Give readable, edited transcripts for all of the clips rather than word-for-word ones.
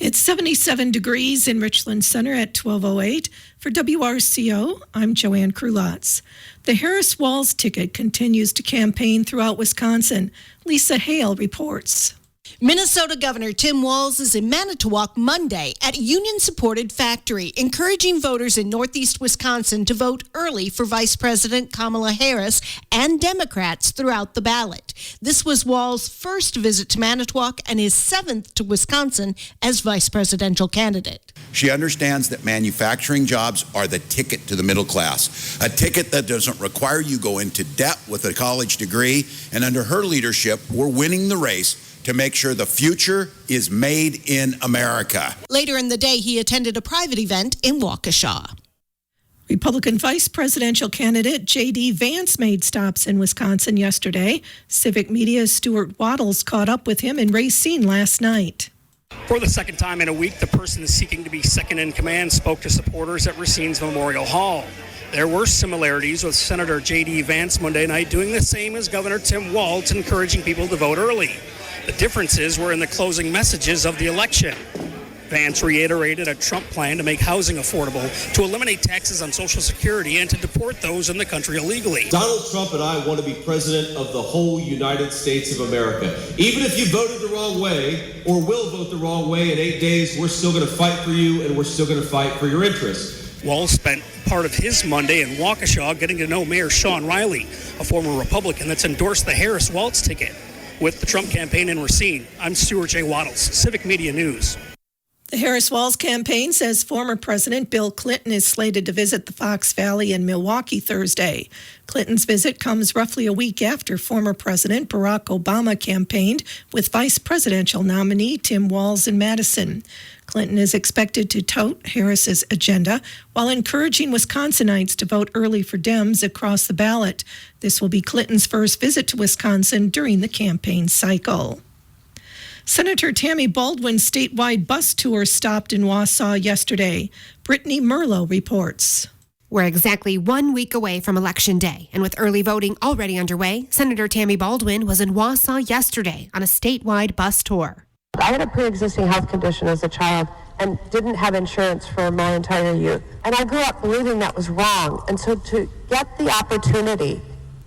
It's 77 degrees in Richland Center at 12:08. For WRCO, I'm Joanne Krulotz. The Harris Walls ticket continues to campaign throughout Wisconsin. Lisa Hale reports. Minnesota Governor Tim Walz is in Manitowoc Monday at a union-supported factory, encouraging voters in northeast Wisconsin to vote early for Vice President Kamala Harris and Democrats throughout the ballot. This was Walz's first visit to Manitowoc and his seventh to Wisconsin as vice presidential candidate. She understands that manufacturing jobs are the ticket to the middle class, a ticket that doesn't require you go into debt with a college degree, and under her leadership, we're winning the race to make sure the future is made in America. Later in the day, he attended a private event in Waukesha. Republican vice presidential candidate J.D. Vance made stops in Wisconsin yesterday. Civic Media's Stuart Wattles caught up with him in Racine last night. For the second time in a week, the person seeking to be second in command spoke to supporters at Racine's Memorial Hall. There were similarities with Senator J.D. Vance Monday night doing the same as Governor Tim Walz, encouraging people to vote early. The differences were in the closing messages of the election. Vance reiterated a Trump plan to make housing affordable, to eliminate taxes on Social Security, and to deport those in the country illegally. Donald Trump and I want to be president of the whole United States of America. Even if you voted the wrong way or will vote the wrong way in 8 days, we're still going to fight for you and we're still going to fight for your interests. Walz spent part of his Monday in Waukesha getting to know Mayor Sean Riley, a former Republican that's endorsed the Harris-Walz ticket. With the Trump campaign in Racine, I'm Stuart J. Wattles, Civic Media News. The Harris-Walz campaign says former President Bill Clinton is slated to visit the Fox Valley in Milwaukee Thursday. Clinton's visit comes roughly a week after former President Barack Obama campaigned with vice presidential nominee Tim Walz in Madison. Clinton is expected to tout Harris's agenda while encouraging Wisconsinites to vote early for Dems across the ballot. This will be Clinton's first visit to Wisconsin during the campaign cycle. Senator Tammy Baldwin's statewide bus tour stopped in Wausau yesterday. Brittany Merlo reports. We're exactly 1 week away from Election Day, and with early voting already underway, Senator Tammy Baldwin was in Wausau yesterday on a statewide bus tour. I had a pre-existing health condition as a child and didn't have insurance for my entire youth. And I grew up believing that was wrong. And so to get the opportunity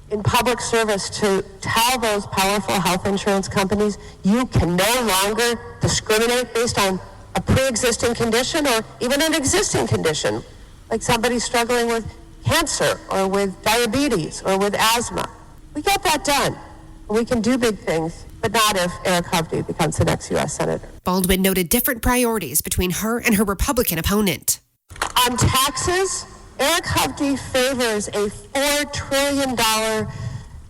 in public service to tell those powerful health insurance companies you can no longer discriminate based on a pre-existing condition or even an existing condition, like somebody struggling with cancer or with diabetes or with asthma. We get that done. We can do big things, but not if Eric Hovde becomes the next U.S. Senator. Baldwin noted different priorities between her and her Republican opponent. On taxes, Eric Hovde favors a $4 trillion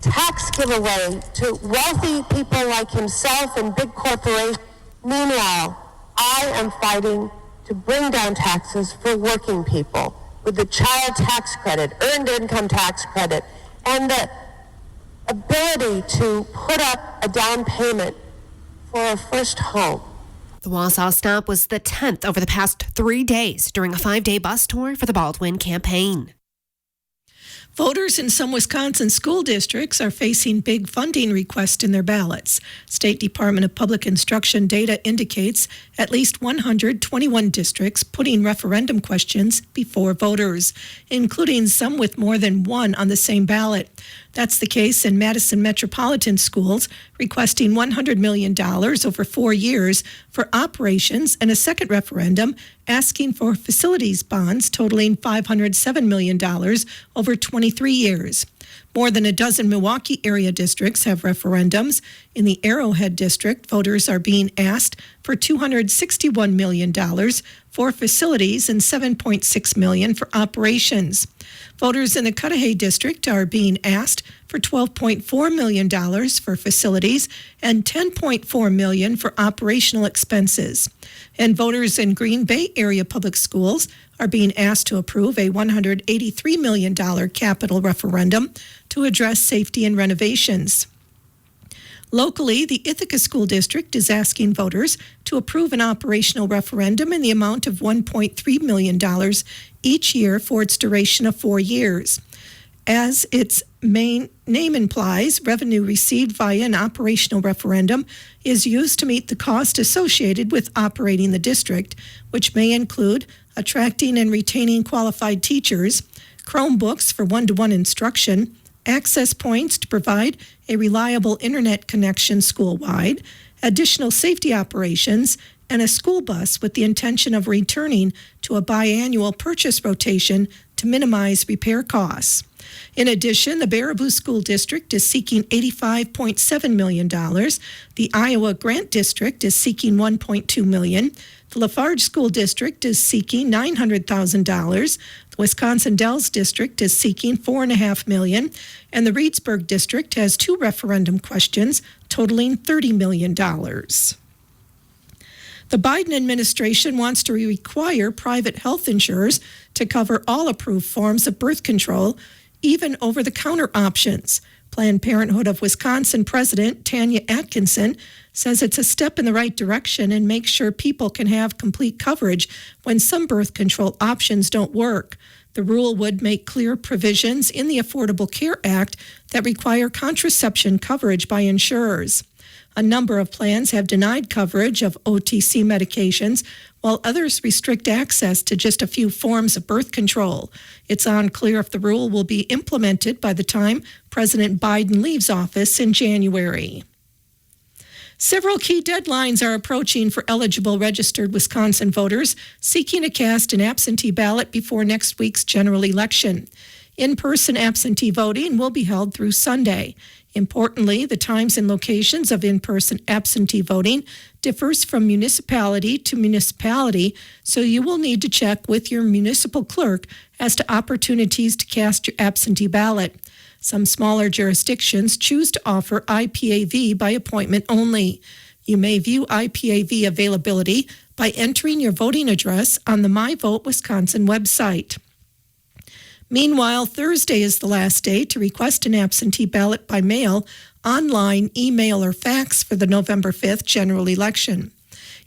tax giveaway to wealthy people like himself and big corporations. Meanwhile, I am fighting to bring down taxes for working people with the child tax credit, earned income tax credit, and the ability to put up a down payment for a first home. The Wausau stop was the 10th over the past 3 days during a 5-day bus tour for the Baldwin campaign. Voters in some Wisconsin school districts are facing big funding requests in their ballots. State Department of Public Instruction data indicates at least 121 districts putting referendum questions before voters, including some with more than one on the same ballot. That's the case in Madison Metropolitan Schools, requesting $100 million over 4 years for operations, and a second referendum asking for facilities bonds totaling $507 million over 23 years. More than a dozen Milwaukee area districts have referendums. In the Arrowhead district, voters are being asked for $261 million for facilities and $7.6 million for operations. Voters in the Cudahy district are being asked for $12.4 million for facilities and $10.4 million for operational expenses. And voters in Green Bay area public schools are being asked to approve a $183 million capital referendum to address safety and renovations. Locally, the Ithaca School District is asking voters to approve an operational referendum in the amount of $1.3 million each year for its duration of 4 years. As its name implies, revenue received via an operational referendum is used to meet the cost associated with operating the district, which may include attracting and retaining qualified teachers, Chromebooks for one-to-one instruction, access points to provide a reliable internet connection school-wide, additional safety operations, and a school bus with the intention of returning to a biannual purchase rotation to minimize repair costs. In addition, the Baraboo School District is seeking $85.7 million. The Iowa Grant District is seeking $1.2 million. The Lafarge School District is seeking $900,000. The Wisconsin Dells District is seeking $4.5 million. And the Reedsburg District has 2 referendum questions totaling $30 million. The Biden administration wants to require private health insurers to cover all approved forms of birth control, even over-the-counter options. Planned Parenthood of Wisconsin President Tanya Atkinson says it's a step in the right direction and makes sure people can have complete coverage when some birth control options don't work. The rule would make clear provisions in the Affordable Care Act that require contraception coverage by insurers. A number of plans have denied coverage of OTC medications, while others restrict access to just a few forms of birth control. It's unclear if the rule will be implemented by the time President Biden leaves office in January. Several key deadlines are approaching for eligible registered Wisconsin voters seeking to cast an absentee ballot before next week's general election. In-person absentee voting will be held through Sunday. Importantly, the times and locations of in-person absentee voting differs from municipality to municipality, so you will need to check with your municipal clerk as to opportunities to cast your absentee ballot. Some smaller jurisdictions choose to offer IPAV by appointment only. You may view IPAV availability by entering your voting address on the My Vote Wisconsin website. Meanwhile, Thursday is the last day to request an absentee ballot by mail, online, email, or fax for the November 5th general election.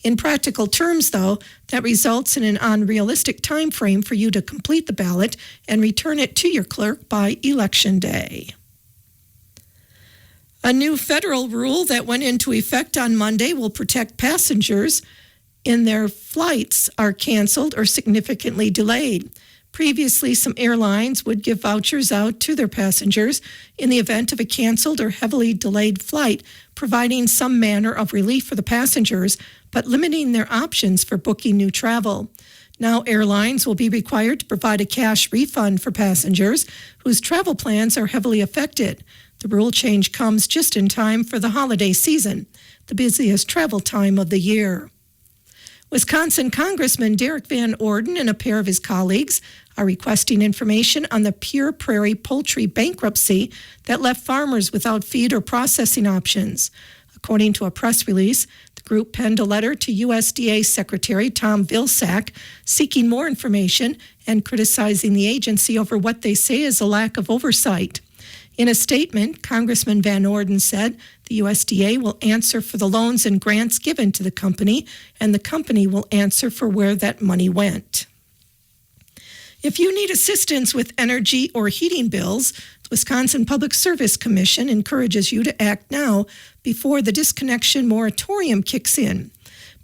In practical terms, though, that results in an unrealistic time frame for you to complete the ballot and return it to your clerk by Election Day. A new federal rule that went into effect on Monday will protect passengers in their flights are canceled or significantly delayed. Previously, some airlines would give vouchers out to their passengers in the event of a canceled or heavily delayed flight, providing some manner of relief for the passengers, but limiting their options for booking new travel. Now, airlines will be required to provide a cash refund for passengers whose travel plans are heavily affected. The rule change comes just in time for the holiday season, the busiest travel time of the year. Wisconsin Congressman Derek Van Orden and a pair of his colleagues are requesting information on the Pure Prairie poultry bankruptcy that left farmers without feed or processing options. According to a press release, the group penned a letter to USDA Secretary Tom Vilsack seeking more information and criticizing the agency over what they say is a lack of oversight. In a statement, Congressman Van Orden said the USDA will answer for the loans and grants given to the company, and the company will answer for where that money went. If you need assistance with energy or heating bills, the Wisconsin Public Service Commission encourages you to act now before the disconnection moratorium kicks in.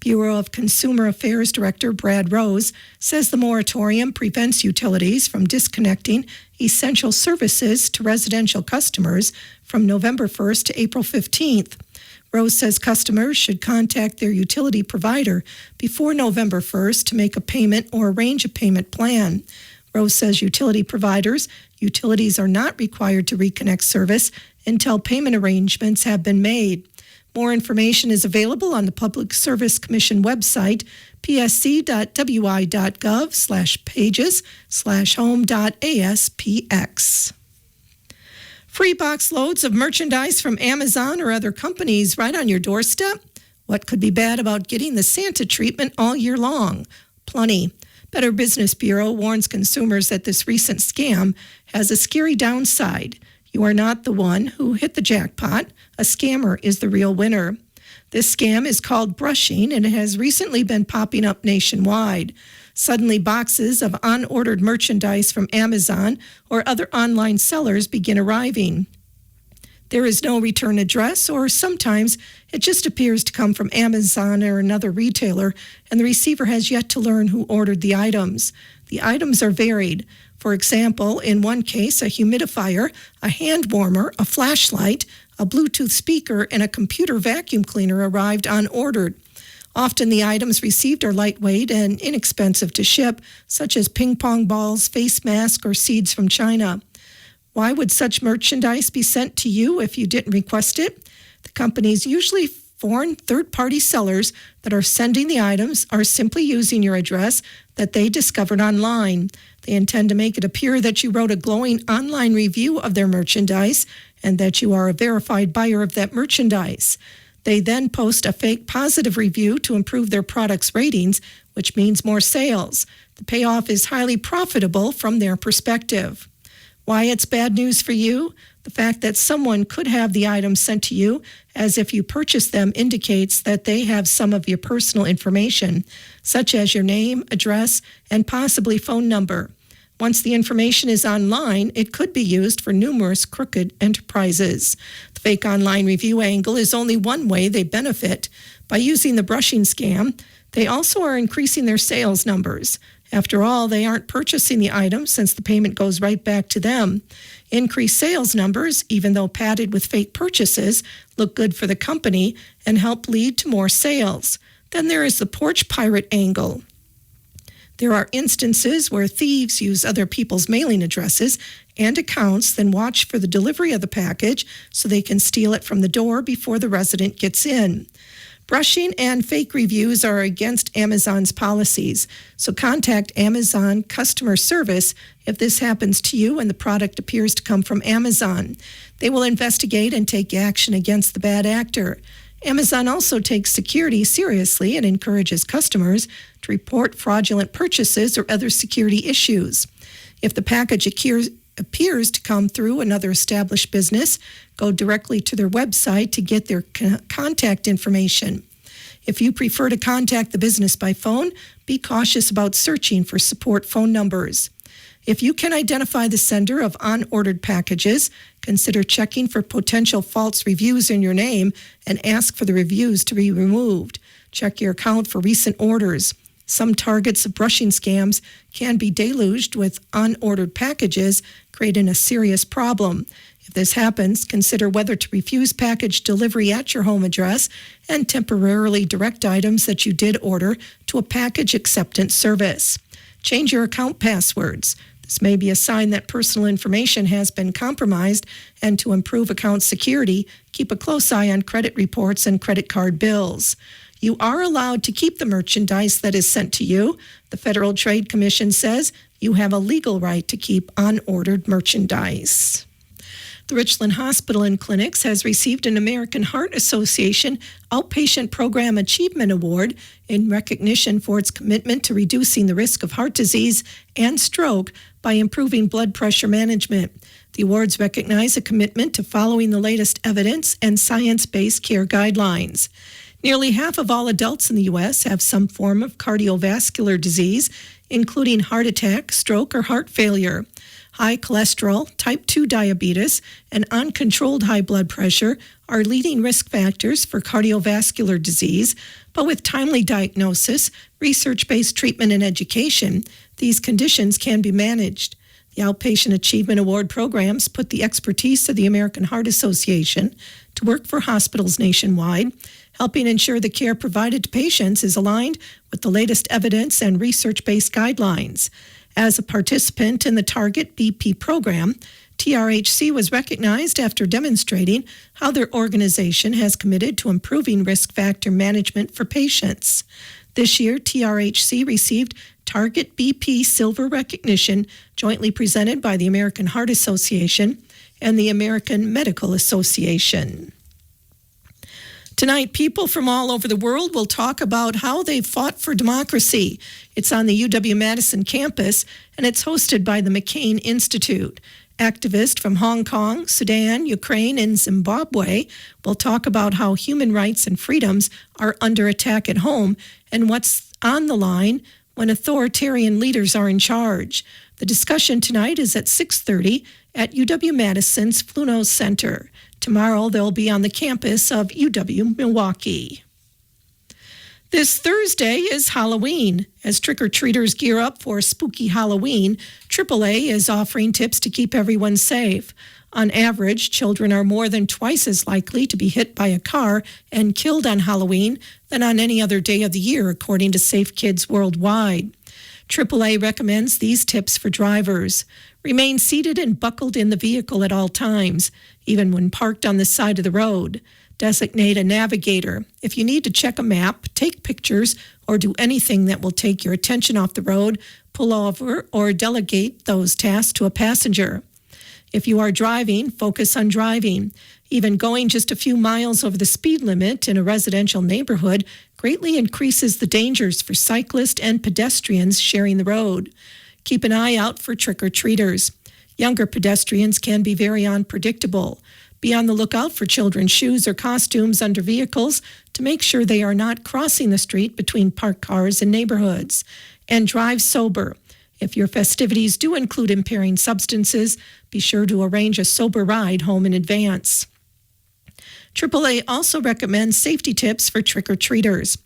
Bureau of Consumer Affairs Director Brad Rose says the moratorium prevents utilities from disconnecting essential services to residential customers from November 1st to April 15th. Rose says customers should contact their utility provider before November 1st to make a payment or arrange a payment plan. Rose says utilities are not required to reconnect service until payment arrangements have been made. More information is available on the Public Service Commission website, psc.wi.gov/pages/home.aspx. Free box loads of merchandise from Amazon or other companies right on your doorstep? What could be bad about getting the Santa treatment all year long? Plenty. Better Business Bureau warns consumers that this recent scam has a scary downside. You are not the one who hit the jackpot. A scammer is the real winner. This scam is called brushing, and it has recently been popping up nationwide. Suddenly, boxes of unordered merchandise from Amazon or other online sellers begin arriving. There is no return address, or sometimes it just appears to come from Amazon or another retailer, and the receiver has yet to learn who ordered the items. The items are varied. For example, in one case, a humidifier, a hand warmer, a flashlight, a Bluetooth speaker, and a computer vacuum cleaner arrived unordered. Often the items received are lightweight and inexpensive to ship, such as ping pong balls, face masks, or seeds from China. Why would such merchandise be sent to you if you didn't request it? The companies, usually foreign third-party sellers that are sending the items, are simply using your address that they discovered online. They intend to make it appear that you wrote a glowing online review of their merchandise and that you are a verified buyer of that merchandise. They then post a fake positive review to improve their product's ratings, which means more sales. The payoff is highly profitable from their perspective. Why it's bad news for you? The fact that someone could have the items sent to you as if you purchased them indicates that they have some of your personal information, such as your name, address, and possibly phone number. Once the information is online, it could be used for numerous crooked enterprises. The fake online review angle is only one way they benefit. By using the brushing scam, they also are increasing their sales numbers. After all, they aren't purchasing the item since the payment goes right back to them. Increased sales numbers, even though padded with fake purchases, look good for the company and help lead to more sales. Then there is the porch pirate angle. There are instances where thieves use other people's mailing addresses and accounts, then watch for the delivery of the package so they can steal it from the door before the resident gets in. Brushing and fake reviews are against Amazon's policies, so contact Amazon customer service if this happens to you and the product appears to come from Amazon. They will investigate and take action against the bad actor. Amazon also takes security seriously and encourages customers to report fraudulent purchases or other security issues. If the package appears to come through another established business, go directly to their website to get their contact information. If you prefer to contact the business by phone, be cautious about searching for support phone numbers. If you can identify the sender of unordered packages, consider checking for potential false reviews in your name and ask for the reviews to be removed. Check your account for recent orders. Some targets of brushing scams can be deluged with unordered packages, creating a serious problem. If this happens, consider whether to refuse package delivery at your home address and temporarily direct items that you did order to a package acceptance service. Change your account passwords. This may be a sign that personal information has been compromised, and to improve account security, keep a close eye on credit reports and credit card bills. You are allowed to keep the merchandise that is sent to you. The Federal Trade Commission says you have a legal right to keep unordered merchandise. The Richland Hospital and Clinics has received an American Heart Association Outpatient Program Achievement Award in recognition for its commitment to reducing the risk of heart disease and stroke by improving blood pressure management. The awards recognize a commitment to following the latest evidence and science-based care guidelines. Nearly half of all adults in the U.S. have some form of cardiovascular disease, including heart attack, stroke, or heart failure. High cholesterol, type 2 diabetes, and uncontrolled high blood pressure are leading risk factors for cardiovascular disease, but with timely diagnosis, research-based treatment, and education, these conditions can be managed. The Outpatient Achievement Award programs put the expertise of the American Heart Association to work for hospitals nationwide, helping ensure the care provided to patients is aligned with the latest evidence and research-based guidelines. As a participant in the Target BP program, TRHC was recognized after demonstrating how their organization has committed to improving risk factor management for patients. This year, TRHC received Target BP Silver recognition, jointly presented by the American Heart Association and the American Medical Association. Tonight, people from all over the world will talk about how they fought for democracy. It's on the UW-Madison campus, and it's hosted by the McCain Institute. Activists from Hong Kong, Sudan, Ukraine, and Zimbabwe will talk about how human rights and freedoms are under attack at home and what's on the line when authoritarian leaders are in charge. The discussion tonight is at 6:30 at UW-Madison's Fluno Center. Tomorrow they'll be on the campus of UW-Milwaukee. This Thursday is Halloween. As trick-or-treaters gear up for spooky Halloween, AAA is offering tips to keep everyone safe. On average, children are more than twice as likely to be hit by a car and killed on Halloween than on any other day of the year, according to Safe Kids Worldwide. AAA recommends these tips for drivers. Remain seated and buckled in the vehicle at all times, even when parked on the side of the road. Designate a navigator. If you need to check a map, take pictures, or do anything that will take your attention off the road, pull over or delegate those tasks to a passenger. If you are driving, focus on driving. Even going just a few miles over the speed limit in a residential neighborhood greatly increases the dangers for cyclists and pedestrians sharing the road. Keep an eye out for trick-or-treaters. Younger pedestrians can be very unpredictable. Be on the lookout for children's shoes or costumes under vehicles to make sure they are not crossing the street between parked cars and neighborhoods. And drive sober. If your festivities do include impairing substances, be sure to arrange a sober ride home in advance. AAA also recommends safety tips for trick-or-treaters.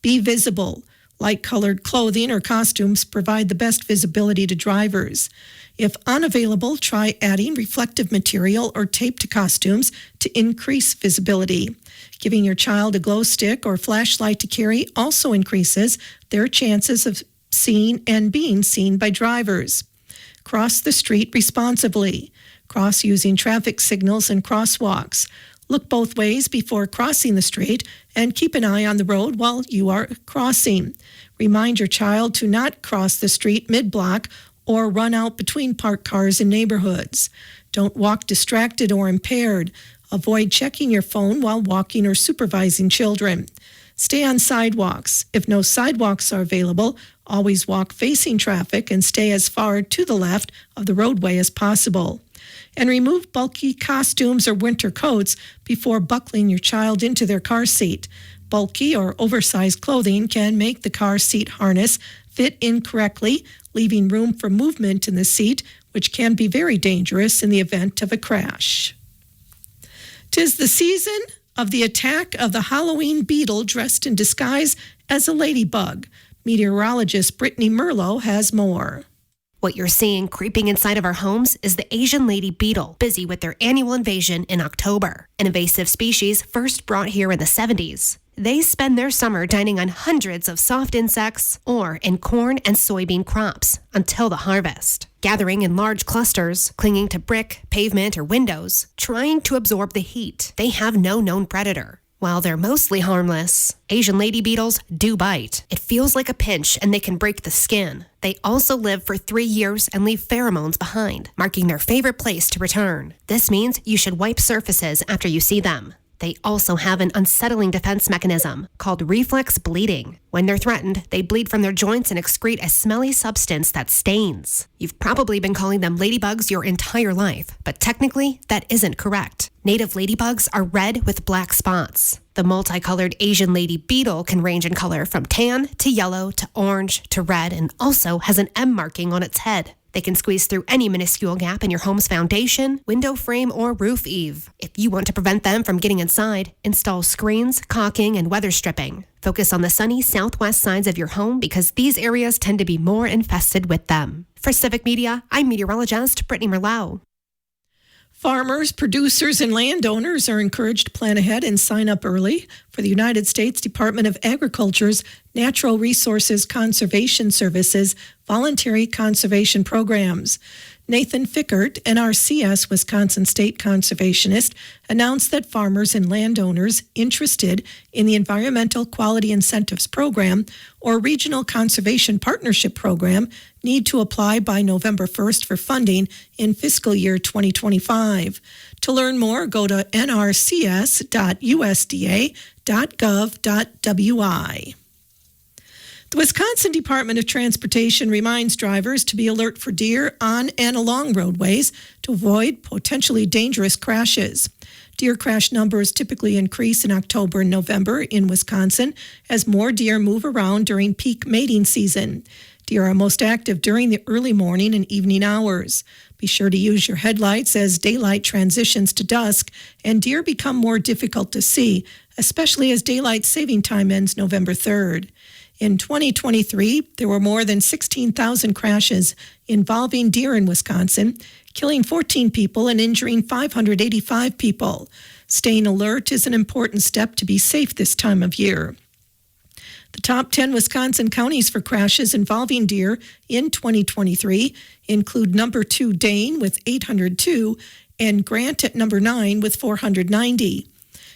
Be visible. Light-colored clothing or costumes provide the best visibility to drivers. If unavailable, try adding reflective material or tape to costumes to increase visibility. Giving your child a glow stick or flashlight to carry also increases their chances of seen and being seen by drivers. Cross the street responsibly. Cross using traffic signals and crosswalks. Look both ways before crossing the street and keep an eye on the road while you are crossing. Remind your child to not cross the street mid-block or run out between parked cars in neighborhoods. Don't walk distracted or impaired. Avoid checking your phone while walking or supervising children. Stay on sidewalks. If no sidewalks are available, always walk facing traffic and stay as far to the left of the roadway as possible. And remove bulky costumes or winter coats before buckling your child into their car seat. Bulky or oversized clothing can make the car seat harness fit incorrectly, leaving room for movement in the seat, which can be very dangerous in the event of a crash. 'Tis the season of the attack of the Halloween beetle dressed in disguise as a ladybug. Meteorologist Brittany Merlo has more. What you're seeing creeping inside of our homes is the Asian lady beetle, busy with their annual invasion in October. An invasive species first brought here in the 70s. They spend their summer dining on hundreds of soft insects or in corn and soybean crops until the harvest. Gathering in large clusters, clinging to brick, pavement, or windows, trying to absorb the heat. They have no known predator. While they're mostly harmless, Asian lady beetles do bite. It feels like a pinch and they can break the skin. They also live for 3 years and leave pheromones behind, marking their favorite place to return. This means you should wipe surfaces after you see them. They also have an unsettling defense mechanism called reflex bleeding. When they're threatened, they bleed from their joints and excrete a smelly substance that stains. You've probably been calling them ladybugs your entire life, but technically, that isn't correct. Native ladybugs are red with black spots. The multicolored Asian lady beetle can range in color from tan to yellow to orange to red and also has an M marking on its head. They can squeeze through any minuscule gap in your home's foundation, window frame, or roof eave. If you want to prevent them from getting inside, install screens, caulking, and weather stripping. Focus on the sunny southwest sides of your home because these areas tend to be more infested with them. For Civic Media, I'm meteorologist Brittany Merlau. Farmers, producers, and landowners are encouraged to plan ahead and sign up early for the United States Department of Agriculture's Natural Resources Conservation Services voluntary conservation programs. Nathan Fickert, NRCS Wisconsin State Conservationist, announced that farmers and landowners interested in the Environmental Quality Incentives Program or Regional Conservation Partnership Program need to apply by November 1st for funding in fiscal year 2025. To learn more, go to nrcs.usda.gov.wi. The Wisconsin Department of Transportation reminds drivers to be alert for deer on and along roadways to avoid potentially dangerous crashes. Deer crash numbers typically increase in October and November in Wisconsin as more deer move around during peak mating season. Deer are most active during the early morning and evening hours. Be sure to use your headlights as daylight transitions to dusk and deer become more difficult to see, especially as daylight saving time ends November 3rd. In 2023, there were more than 16,000 crashes involving deer in Wisconsin, killing 14 people and injuring 585 people. Staying alert is an important step to be safe this time of year. The top 10 Wisconsin counties for crashes involving deer in 2023 include number 2 Dane with 802 and Grant at number 9 with 490.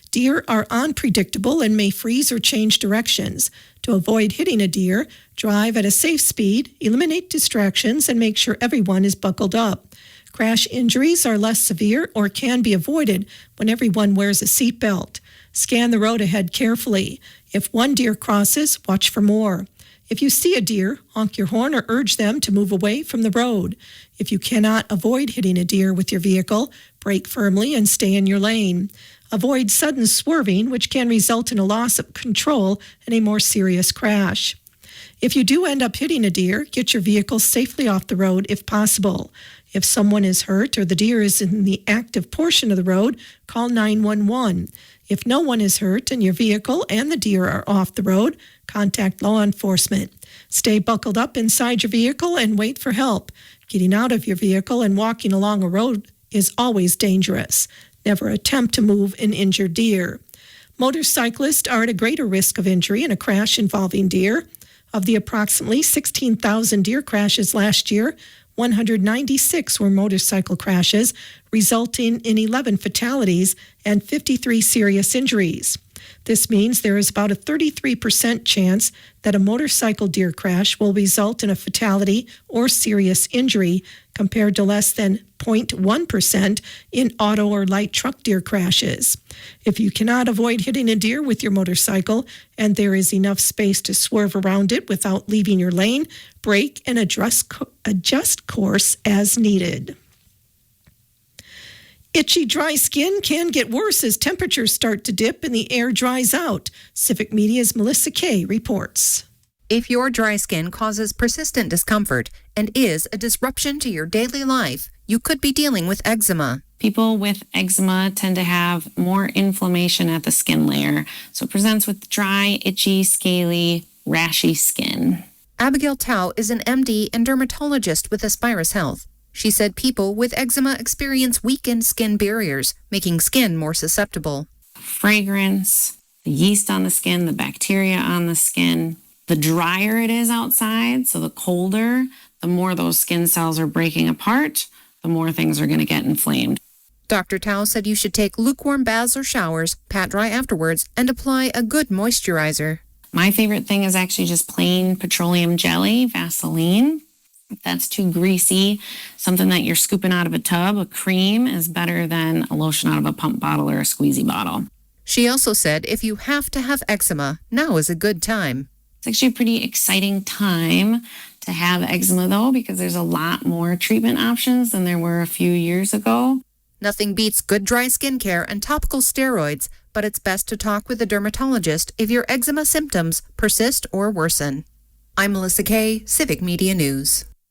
Deer are unpredictable and may freeze or change directions. To avoid hitting a deer, drive at a safe speed, eliminate distractions, and make sure everyone is buckled up. Crash injuries are less severe or can be avoided when everyone wears a seatbelt. Scan the road ahead carefully. If one deer crosses, watch for more. If you see a deer, honk your horn or urge them to move away from the road. If you cannot avoid hitting a deer with your vehicle, brake firmly and stay in your lane. Avoid sudden swerving, which can result in a loss of control and a more serious crash. If you do end up hitting a deer, get your vehicle safely off the road if possible. If someone is hurt or the deer is in the active portion of the road, call 911. If no one is hurt and your vehicle and the deer are off the road, contact law enforcement. Stay buckled up inside your vehicle and wait for help. Getting out of your vehicle and walking along a road is always dangerous. Never attempt to move an injured deer. Motorcyclists are at a greater risk of injury in a crash involving deer. Of the approximately 16,000 deer crashes last year, 196 were motorcycle crashes, resulting in 11 fatalities and 53 serious injuries. This means there is about a 33% chance that a motorcycle deer crash will result in a fatality or serious injury, compared to less than 0.1% in auto or light truck deer crashes. If you cannot avoid hitting a deer with your motorcycle and there is enough space to swerve around it without leaving your lane, brake and adjust course as needed. Itchy, dry skin can get worse as temperatures start to dip and the air dries out. Civic Media's Melissa Kay reports. If your dry skin causes persistent discomfort and is a disruption to your daily life, you could be dealing with eczema. People with eczema tend to have more inflammation at the skin layer, so it presents with dry, itchy, scaly, rashy skin. Abigail Tao is an MD and dermatologist with Aspirus Health. She said people with eczema experience weakened skin barriers, making skin more susceptible. Fragrance, the yeast on the skin, the bacteria on the skin. The drier it is outside, so the colder, the more those skin cells are breaking apart, the more things are going to get inflamed. Dr. Tao said you should take lukewarm baths or showers, pat dry afterwards, and apply a good moisturizer. My favorite thing is actually just plain petroleum jelly, Vaseline. If that's too greasy, something that you're scooping out of a tub, a cream is better than a lotion out of a pump bottle or a squeezy bottle. She also said if you have to have eczema, now is a good time. It's actually a pretty exciting time to have eczema, though, because there's a lot more treatment options than there were a few years ago. Nothing beats good dry skincare and topical steroids, but it's best to talk with a dermatologist if your eczema symptoms persist or worsen. I'm Melissa Kay, Civic Media News.